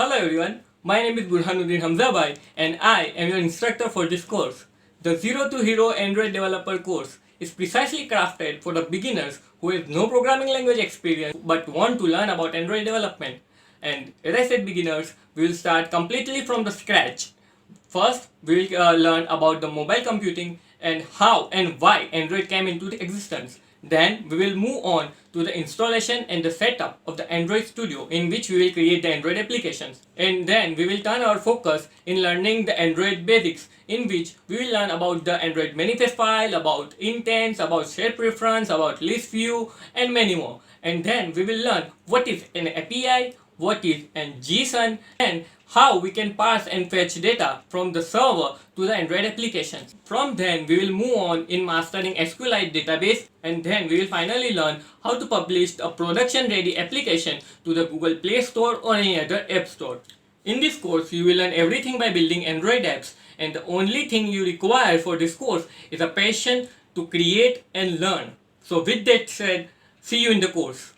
Hello everyone, my name is Burhanuddin Hamzabhai and I am your instructor for this course. The Zero to Hero Android Developer course is precisely crafted for the beginners who have no programming language experience but want to learn about Android development. And as I said beginners, we will start completely from the scratch. First, we will learn about the mobile computing and how and why Android came into existence. Then we will move on to the installation and the setup of the Android Studio, in which we will create the Android applications. And then we will turn our focus in learning the Android basics, in which we will learn about the Android manifest file, about intents, about share preference, about list view, and many more. And then we will learn what is an API, what is an JSON, and how we can parse and fetch data from the server to the Android applications. From then we will move on in mastering SQLite database, and then we will finally learn how to publish a production ready application to the Google Play Store or any other app store. In this course you will learn everything by building Android apps, and the only thing you require for this course is a passion to create and learn. So with that said, see you in the course.